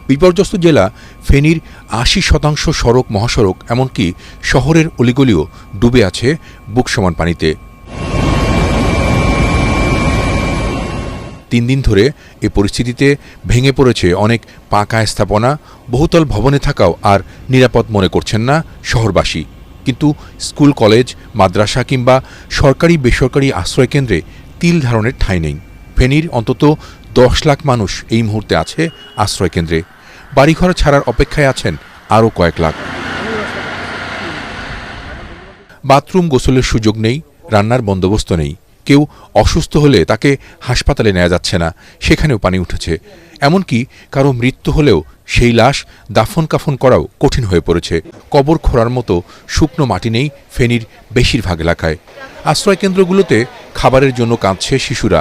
বিপর্যস্ত জেলা ফেনীর ৮০% সড়ক মহাসড়ক এমনকি শহরের অলিগলিও ডুবে আছে বুক সমান পানিতে। ৩ দিন ধরে এ পরিস্থিতিতে ভেঙে পড়েছে অনেক পাকা স্থাপনা, বহুতল ভবনে থাকাও আর নিরাপদ মনে করছেন না শহরবাসী। কিন্তু স্কুল, কলেজ, মাদ্রাসা কিংবা সরকারি বেসরকারি আশ্রয়কেন্দ্রে তিল ধারণের ঠাঁই নেই। ফেনীর অন্তত ১০ লাখ মানুষ এই মুহূর্তে আছে আশ্রয়কেন্দ্রে। বাড়িঘর ছাড়ার অপেক্ষায় আছেন আরও কয়েক লাখ। বাথরুম, গোসলের সুযোগ নেই, রান্নার বন্দোবস্ত নেই। কেউ অসুস্থ হলে তাকে হাসপাতালে নেওয়া যাচ্ছে না, সেখানেও পানি উঠেছে। এমনকি কারো মৃত্যু হলেও সেই লাশ দাফন কাফন করাও কঠিন হয়ে পড়েছে। কবর খোঁড়ার মতো শুকনো মাটি নেই ফেনীর বেশিরভাগ এলাকায়। আশ্রয়কেন্দ্রগুলোতে খাবারের জন্য কাঁদছে শিশুরা,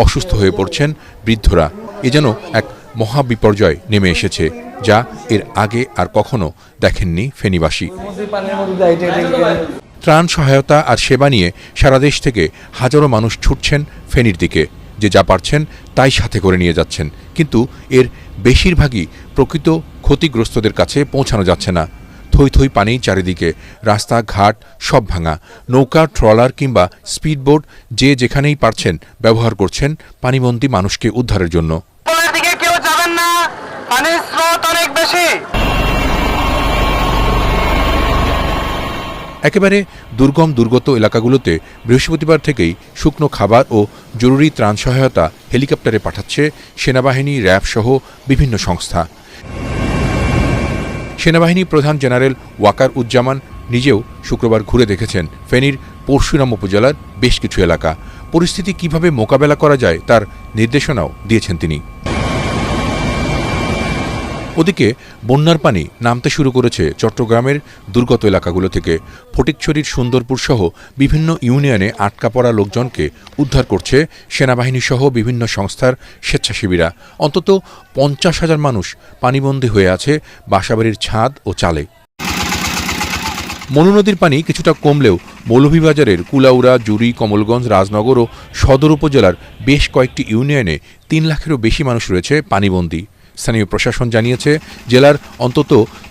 অসুস্থ হয়ে পড়ছেন বৃদ্ধরা। এ যেন এক মহাবিপর্যয় নেমে এসেছে, যা এর আগে আর কখনো দেখেননি ফেনীবাসী। ত্রাণ সহায়তা আর সেবা নিয়ে সারা দেশ থেকে হাজারো মানুষ ছুটছেন ফেনীর দিকে। যে যা পারছেন তাই সাথে করে নিয়ে যাচ্ছেন, কিন্তু এর বেশিরভাগই প্রকৃত ক্ষতিগ্রস্তদের কাছে পৌঁছানো যাচ্ছে না। থই থই পানি চারিদিকে, রাস্তাঘাট সব ভাঙা। নৌকা, ট্রলার কিংবা স্পিডবোট যে যেখানেই পারছেন ব্যবহার করছেন পানিবন্দী মানুষকে উদ্ধারের জন্য। কেউ যাবেন না, পানির স্রোত অনেক বেশি। একেবারে দুর্গত এলাকাগুলোতে বৃহস্পতিবার থেকেই শুকনো খাবার ও জরুরি ত্রাণ সহায়তা হেলিকপ্টারে পাঠাচ্ছে সেনাবাহিনী, র্যাব সহ বিভিন্ন সংস্থা। সেনাবাহিনী প্রধান জেনারেল ওয়াকার উজ্জামান নিজেও শুক্রবার ঘুরে দেখেছেন ফেনীর পরশুরাম উপজেলার বেশ কিছু এলাকা। পরিস্থিতি কিভাবে মোকাবেলা করা যায় তার নির্দেশনাও দিয়েছেন তিনি। ওদিকে বন্যার পানি নামতে শুরু করেছে চট্টগ্রামের দুর্গত এলাকাগুলো থেকে। ফটিকছড়ির সুন্দরপুর সহ বিভিন্ন ইউনিয়নে আটকা পড়া লোকজনকে উদ্ধার করছে সেনাবাহিনী সহ বিভিন্ন সংস্থার স্বেচ্ছাসেবীরা। অন্তত ৫০,০০০ মানুষ পানিবন্দী হয়ে আছে বাসাবাড়ির ছাদ ও চালে। মনু নদীর পানি কিছুটা কমলেও মৌলভীবাজারের কুলাউড়া, জুড়ি, কমলগঞ্জ, রাজনগর ও সদর উপজেলার বেশ কয়েকটি ইউনিয়নে ৩ লাখেরও বেশি মানুষ রয়েছে পানিবন্দী। স্থানীয় প্রশাসন জানিয়েছে, জেলার অন্তত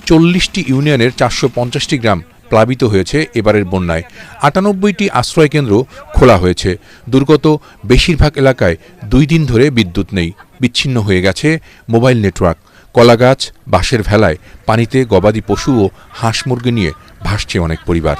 ৪০টি ইউনিয়নের ৪৫০টি গ্রাম প্লাবিত হয়েছে এবারের বন্যায়। ৯৮টি আশ্রয়কেন্দ্র খোলা হয়েছে। দুর্গত বেশিরভাগ এলাকায় ২ দিন ধরে বিদ্যুৎ নেই, বিচ্ছিন্ন হয়ে গেছে মোবাইল নেটওয়ার্ক। কলাগাছ, বাঁশের ভেলায় পানিতে গবাদি পশু ও হাঁস মুরগি নিয়ে ভাসছে অনেক পরিবার।